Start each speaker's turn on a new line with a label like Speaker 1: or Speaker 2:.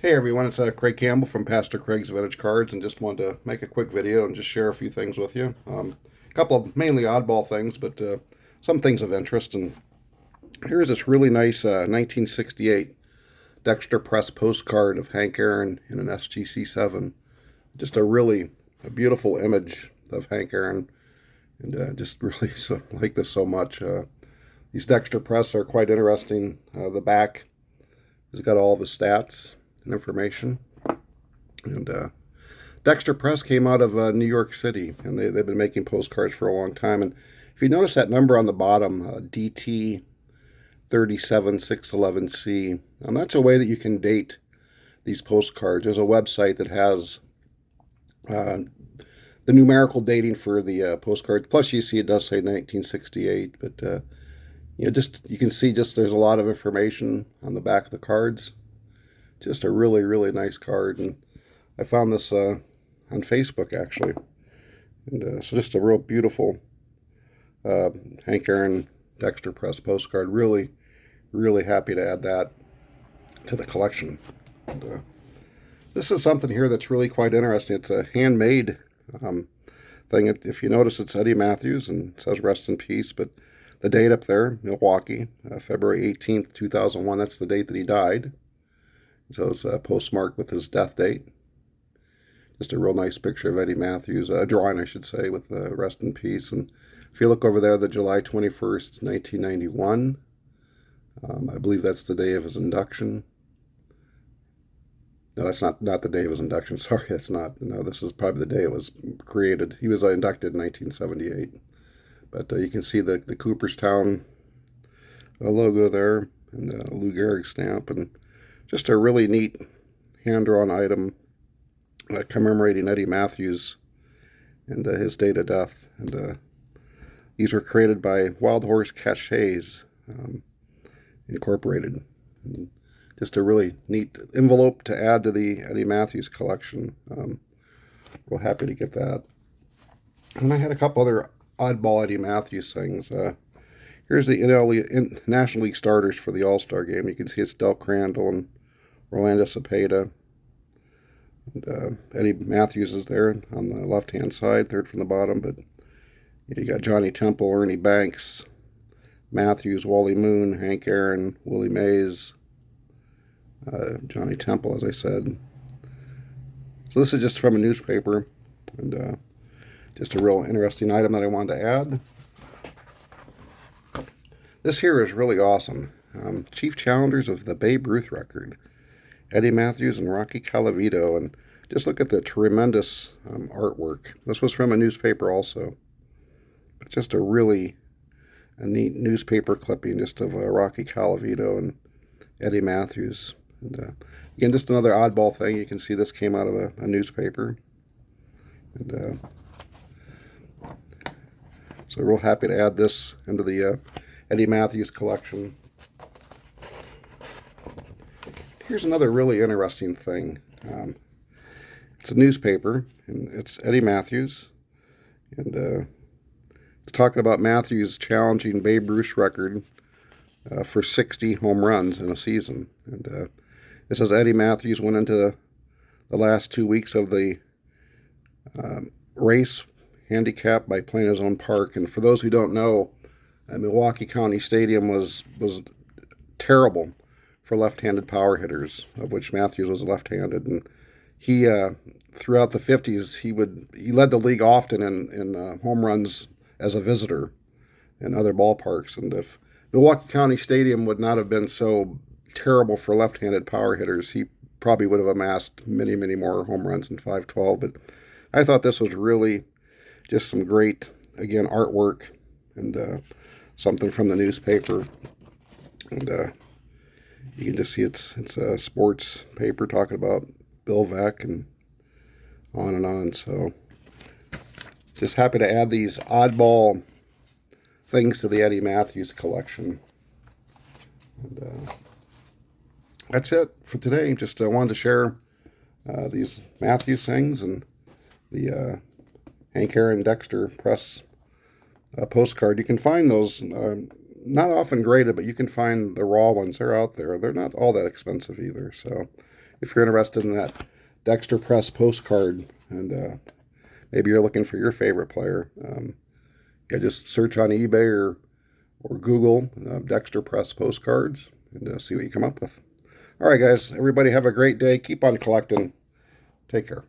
Speaker 1: Hey everyone, it's Craig Campbell from Pastor Craig's Vintage Cards, and just wanted to make a quick video and just share a few things with you. A couple of mainly oddball things, but some things of interest. And here's this really nice 1968 Dexter press postcard of Hank Aaron in an SGC7. Just a beautiful image of Hank Aaron, and just really like this so much. These Dexter press are quite interesting. The back has got all of the stats and information. And Dexter Press came out of New York City, and they've been making postcards for a long time. And if you notice that number on the bottom, DT 37611C, that's a way that you can date these postcards. There's a website that has the numerical dating for the postcards. Plus, you see it does say 1968, but you can see there's a lot of information on the back of the cards. Just a really nice card, and I found this on Facebook actually, and so just a real beautiful Hank Aaron Dexter press postcard. Really happy to add that to the collection. And, this is something here that's really quite interesting. It's a handmade thing. If you notice, it's Eddie Mathews and it says rest in peace, but the date up there, Milwaukee, February 18th, 2001, that's the date that he died. So it's postmarked with his death date. Just a real nice picture of Eddie Mathews, a drawing, I should say, with rest in peace. And if you look over there, the July 21st, 1991, I believe that's the day of his induction. No, that's not the day of his induction. Sorry, that's not. No, this is probably the day it was created. He was inducted in 1978. But you can see the Cooperstown logo there, and the Lou Gehrig stamp, and just a really neat hand-drawn item commemorating Eddie Mathews and his date of death. And these were created by Wild Horse Caches Incorporated. And just a really neat envelope to add to the Eddie Mathews collection. Real happy to get that. And I had a couple other oddball Eddie Mathews things. Here's the National League starters for the All-Star game. You can see it's Del Crandall and Rolando Cepeda. And Eddie Mathews is there on the left-hand side, third from the bottom. But you got Johnny Temple, Ernie Banks, Mathews, Wally Moon, Hank Aaron, Willie Mays, Johnny Temple, as I said. So this is just from a newspaper, and just a real interesting item that I wanted to add. This here is really awesome. Chief challengers of the Babe Ruth record, Eddie Mathews and Rocky Colavito. And just look at the tremendous artwork. This was from a newspaper also. But just a neat newspaper clipping just of Rocky Colavito and Eddie Mathews. And again, just another oddball thing. You can see this came out of a newspaper. And so real happy to add this into the Eddie Mathews collection. Here's another really interesting thing. It's a newspaper, and it's Eddie Mathews, and it's talking about Mathews challenging Babe Ruth's record for 60 home runs in a season. And it says Eddie Mathews went into the last 2 weeks of the race handicapped by playing his own park. And for those who don't know, Milwaukee County Stadium was terrible for left-handed power hitters, of which Mathews was left-handed. And he throughout the 50s he led the league often in home runs as a visitor in other ballparks. And if Milwaukee County Stadium would not have been so terrible for left-handed power hitters, he probably would have amassed many more home runs in 512. But I thought this was really just some great, again, artwork, and something from the newspaper. And you can just see it's a sports paper talking about Bill Veeck and on. So just happy to add these oddball things to the Eddie Mathews collection. And that's it for today. Just wanted to share these Mathews things and the Hank Aaron Dexter press postcard. You can find those, not often graded, but you can find the raw ones. They're out there. They're not all that expensive either. So if you're interested in that Dexter Press postcard, and maybe you're looking for your favorite player. Yeah, just search on eBay or Google Dexter Press postcards and see what you come up with. All right, guys. Everybody have a great day. Keep on collecting. Take care.